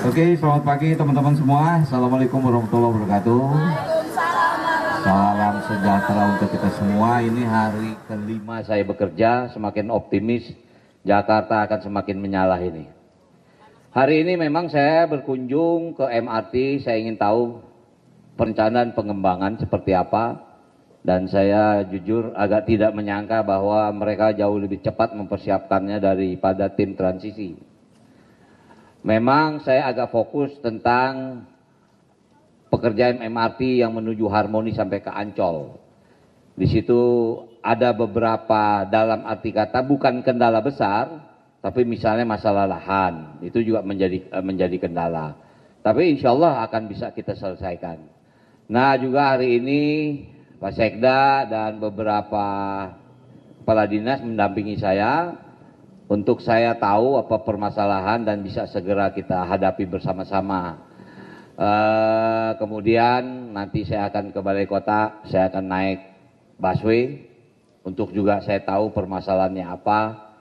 Oke, selamat pagi teman-teman semua. Assalamualaikum warahmatullahi wabarakatuh. Salam sejahtera untuk kita semua. Ini hari kelima saya bekerja, semakin optimis Jakarta akan semakin menyala ini. Hari ini memang saya berkunjung ke MRT, saya ingin tahu perencanaan pengembangan seperti apa. Dan saya jujur agak tidak menyangka bahwa mereka jauh lebih cepat mempersiapkannya daripada tim transisi. Memang saya agak fokus tentang pekerjaan MRT yang menuju Harmoni sampai ke Ancol. Di situ ada beberapa, dalam arti kata bukan kendala besar, tapi misalnya masalah lahan, itu juga menjadi kendala. Tapi insya Allah akan bisa kita selesaikan. Nah juga hari ini Pak Sekda dan beberapa kepala dinas mendampingi saya untuk saya tahu apa permasalahan dan bisa segera kita hadapi bersama-sama. Kemudian nanti saya akan ke Balai Kota, saya akan naik busway untuk juga saya tahu permasalahannya apa.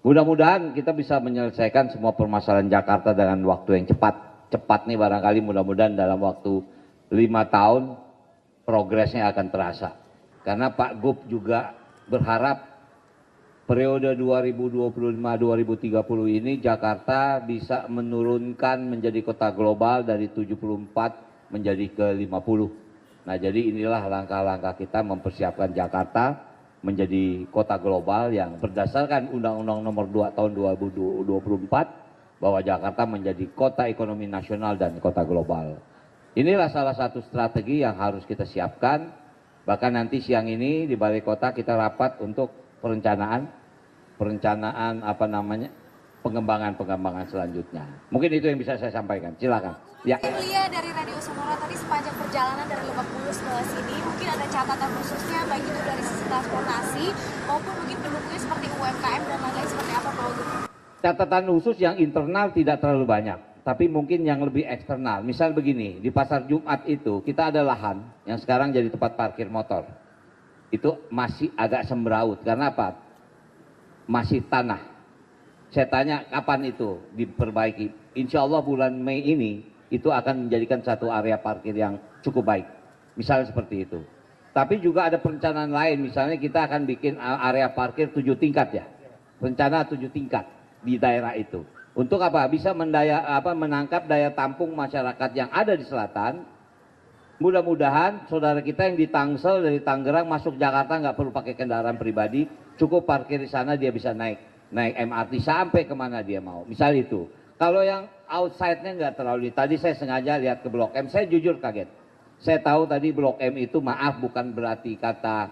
Mudah-mudahan kita bisa menyelesaikan semua permasalahan Jakarta dengan waktu yang cepat. Cepat nih barangkali mudah-mudahan dalam waktu 5 tahun progresnya akan terasa. Karena Pak Gub juga berharap periode 2025-2030 ini Jakarta bisa menurunkan menjadi kota global dari 74 menjadi ke 50. Nah jadi inilah langkah-langkah kita mempersiapkan Jakarta menjadi kota global yang berdasarkan Undang-Undang Nomor 2 Tahun 2024 bahwa Jakarta menjadi kota ekonomi nasional dan kota global. Inilah salah satu strategi yang harus kita siapkan. Bahkan nanti siang ini di Balai Kota kita rapat untuk perencanaan pengembangan selanjutnya. Mungkin itu yang bisa saya sampaikan. Silakan. Ya. Lia dari Radio Sonora tadi sepanjang perjalanan dari Lebak Bulus ke sini mungkin ada catatan khususnya baik itu dari sisi transportasi maupun mungkin pendukungnya seperti UMKM dan lain-lain seperti apa Pak Wagub? Catatan khusus yang internal tidak terlalu banyak, tapi mungkin yang lebih eksternal. Misal begini, di Pasar Jumat itu kita ada lahan yang sekarang jadi tempat parkir motor. Itu masih agak sembraut. Karena apa? Masih tanah. Saya tanya kapan itu diperbaiki. Insya Allah bulan Mei ini itu akan menjadikan satu area parkir yang cukup baik. Misalnya seperti itu. Tapi juga ada perencanaan lain. Misalnya kita akan bikin area parkir 7 tingkat ya. Rencana 7 tingkat di daerah itu. Untuk apa? Bisa menangkap daya tampung masyarakat yang ada di selatan. Mudah-mudahan saudara kita yang di Tangsel dari Tangerang masuk Jakarta nggak perlu pakai kendaraan pribadi, cukup parkir di sana dia bisa naik MRT sampai kemana dia mau. Misal itu. Kalau yang outside-nya nggak terlalu. Tadi saya sengaja lihat ke Blok M, saya jujur kaget. Saya tahu tadi Blok M itu maaf bukan berarti kata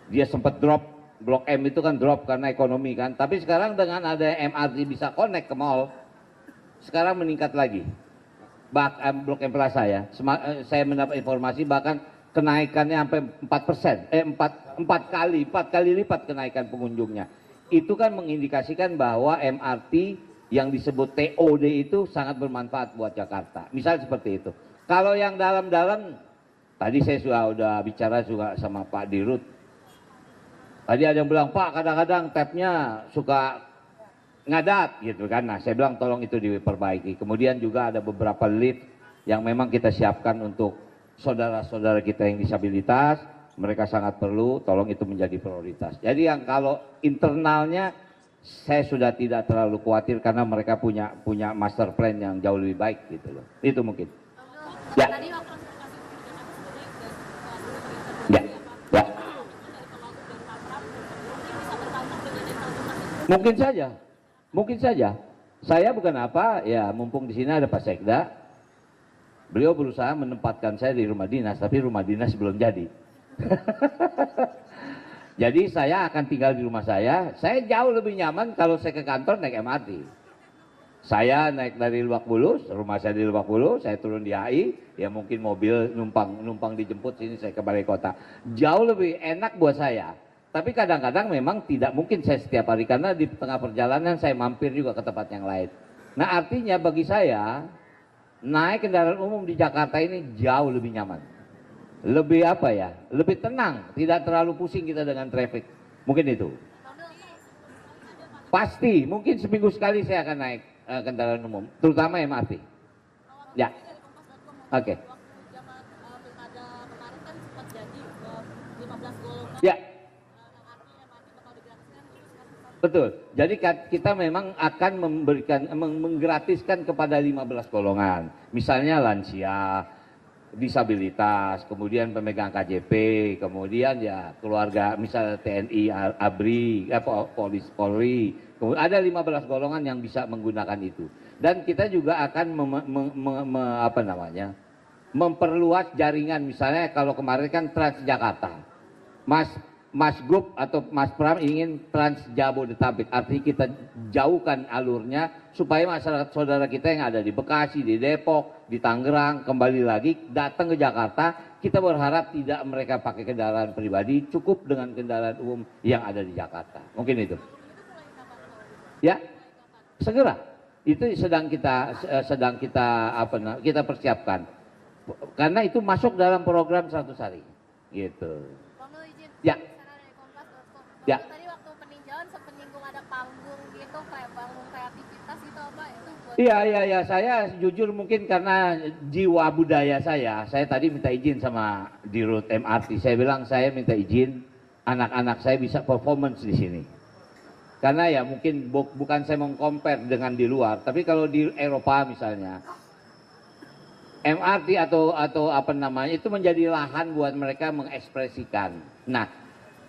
dia sempat drop. Blok M itu kan drop karena ekonomi kan. Tapi sekarang dengan ada MRT bisa connect ke mall, sekarang meningkat lagi. Blok M Plaza ya, saya mendapat informasi bahkan kenaikannya sampai 4%, 4 kali lipat kenaikan pengunjungnya. Itu kan mengindikasikan bahwa MRT yang disebut TOD itu sangat bermanfaat buat Jakarta. Misal seperti itu. Kalau yang dalam-dalam, tadi saya sudah bicara juga sama Pak Dirut. Tadi ada yang bilang, Pak kadang-kadang tapnya suka ngadat gitu kan. Nah saya bilang tolong itu diperbaiki. Kemudian juga ada beberapa lift yang memang kita siapkan untuk saudara-saudara kita yang disabilitas. Mereka sangat perlu, tolong itu menjadi prioritas. Jadi yang kalau internalnya saya sudah tidak terlalu khawatir karena mereka punya master plan yang jauh lebih baik gitu loh. Itu mungkin. Ya. Ya. Ya. Mungkin saja. Saya bukan apa, ya mumpung di sini ada Pak Sekda, beliau berusaha menempatkan saya di rumah dinas, tapi rumah dinas belum jadi. Jadi saya akan tinggal di rumah saya jauh lebih nyaman kalau saya ke kantor naik MRT. Saya naik dari Lebak Bulus, rumah saya di Lebak Bulus, saya turun di HI, ya mungkin mobil numpang dijemput sini saya ke Balai Kota. Jauh lebih enak buat saya. Tapi kadang-kadang memang tidak mungkin saya setiap hari karena di tengah perjalanan saya mampir juga ke tempat yang lain. Nah artinya bagi saya naik kendaraan umum di Jakarta ini jauh lebih nyaman. Lebih apa ya? Lebih tenang, tidak terlalu pusing kita dengan traffic. Mungkin itu. Pasti, mungkin seminggu sekali saya akan naik kendaraan umum, terutama MRT. Ya, oke. Ya, betul. Jadi kita memang akan menggratiskan kepada 15 golongan. Misalnya lansia, disabilitas, kemudian pemegang KJP, kemudian ya keluarga misalnya TNI, ABRI, Polri. Kemudian ada 15 golongan yang bisa menggunakan itu. Dan kita juga akan memperluas jaringan, misalnya kalau kemarin kan Transjakarta. Mas Group atau Mas Pram ingin Trans Jabodetabek, artinya kita jauhkan alurnya supaya masyarakat saudara kita yang ada di Bekasi, di Depok, di Tangerang kembali lagi datang ke Jakarta. Kita berharap tidak mereka pakai kendaraan pribadi, cukup dengan kendaraan umum yang ada di Jakarta. Mungkin itu. Ya, segera. Itu kita persiapkan. Karena itu masuk dalam program 100 hari. Gitu. Ya. Ya. Tadi waktu peninjauan sempat nyinggung ada panggung gitu, kayak panggung kreativitas itu apa itu buat... Iya, saya jujur mungkin karena jiwa budaya saya tadi minta izin sama Dirut MRT. Saya bilang saya minta izin anak-anak saya bisa performance di sini. Karena ya mungkin bukan saya meng-compare dengan di luar, tapi kalau di Eropa misalnya, MRT atau apa namanya itu menjadi lahan buat mereka mengekspresikan. Nah,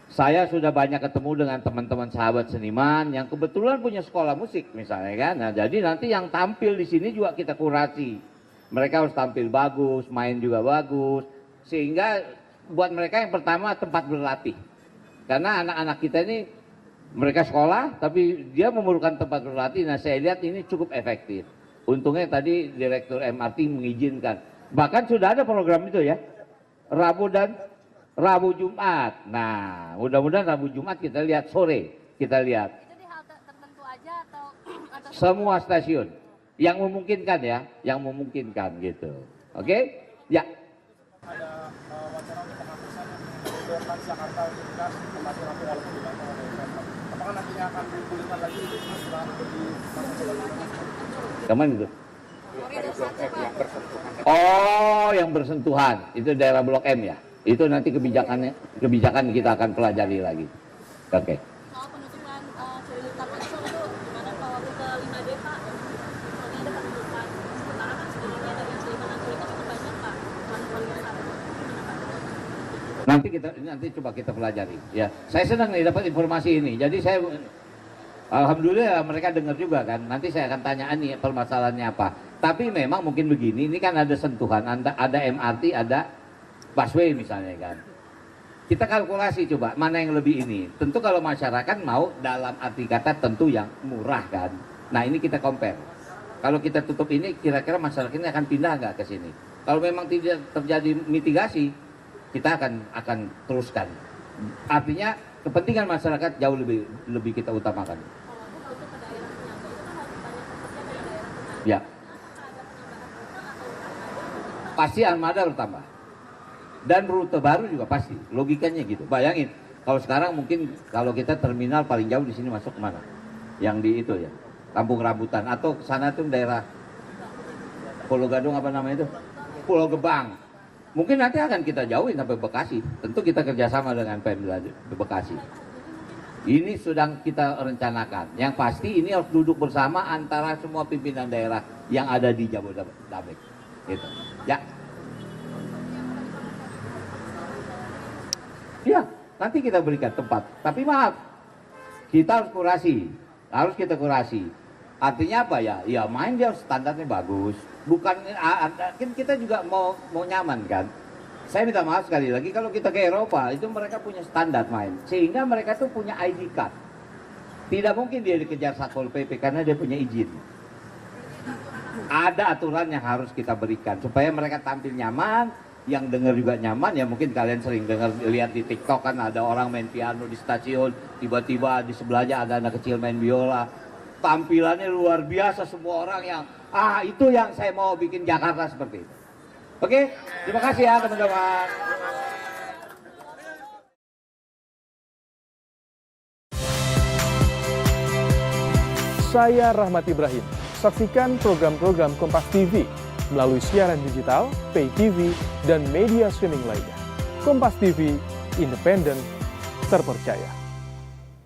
saya sudah banyak ketemu dengan teman-teman sahabat seniman yang kebetulan punya sekolah musik misalnya kan. Nah, jadi nanti yang tampil di sini juga kita kurasi. Mereka harus tampil bagus, main juga bagus, sehingga buat mereka yang pertama tempat berlatih. Karena anak-anak kita ini mereka sekolah tapi dia memerlukan tempat berlatih. Nah, saya lihat ini cukup efektif. Untungnya tadi Direktur MRT mengizinkan. Bahkan sudah ada program itu ya. Rabu Jumat. Nah, mudah-mudahan Rabu Jumat kita lihat sore. Kita lihat. Itu di halte tertentu aja atau semua stasiun yang memungkinkan ya, yang memungkinkan gitu. Oke? Ya. Ada wacana untuk penghapusan yang Transjakarta Universitas memasuki lampu walaupun dibantu oleh Pemprov. Apakah nantinya akan dipulihkan lagi setelah di Kemana itu? Oh, yang bersentuhan. Itu daerah Blok M ya. Itu nanti kebijakan kita akan pelajari lagi. Oke. soal penutupan Cililitan Ancol itu gimana kalau ke 5D Pak? Soalnya ada penutupan. Sementara kan sebenarnya dari Cililitan Ancol itu cukup banyak Pak. Nanti coba kita pelajari. Ya, saya senang nih dapat informasi ini. Jadi saya alhamdulillah mereka dengar juga kan. Nanti saya akan tanyaan nih permasalahannya apa. Tapi memang mungkin begini, ini kan ada sentuhan, ada MRT, ada busway misalnya kan. Kita kalkulasi coba mana yang lebih ini. Tentu kalau masyarakat mau dalam arti kata tentu yang murah kan. Nah ini kita compare. Kalau kita tutup ini kira-kira masyarakat ini akan pindah nggak ke sini. Kalau memang tidak terjadi mitigasi, kita akan teruskan. Artinya kepentingan masyarakat jauh lebih kita utamakan. Ya. Pasti armada bertambah. Dan rute baru juga pasti. Logikanya gitu. Bayangin, kalau sekarang mungkin kalau kita terminal paling jauh di sini masuk kemana? Yang di itu ya, Kampung Rambutan atau ke sana tuh daerah Pulau Gadung apa namanya itu? Pulau Gebang. Mungkin nanti akan kita jauhin sampai Bekasi. Tentu kita kerjasama dengan Pemda Bekasi. Ini sedang kita rencanakan. Yang pasti ini harus duduk bersama antara semua pimpinan daerah yang ada di Jabodetabek. Gitu. Ya. Ya, nanti kita berikan tempat. Tapi maaf, kita harus kurasi. Harus kita kurasi. Artinya apa ya? Ya main dia standarnya bagus. Bukan kan kita juga mau nyaman kan. Saya minta maaf sekali lagi kalau kita ke Eropa itu mereka punya standar main. Sehingga mereka tuh punya ID card. Tidak mungkin dia dikejar Satpol PP karena dia punya izin. Ada aturan yang harus kita berikan supaya mereka tampil nyaman. Yang dengar juga nyaman ya mungkin kalian sering dengar lihat di TikTok kan ada orang main piano di stasiun, tiba-tiba di sebelahnya ada anak kecil main biola. Tampilannya luar biasa, semua orang yang itu yang saya mau bikin Jakarta seperti itu. Oke, terima kasih ya teman-teman. Saya Rahmat Ibrahim. Saksikan program-program Kompas TV melalui siaran digital, pay TV, dan media streaming lainnya. Kompas TV, independen, terpercaya.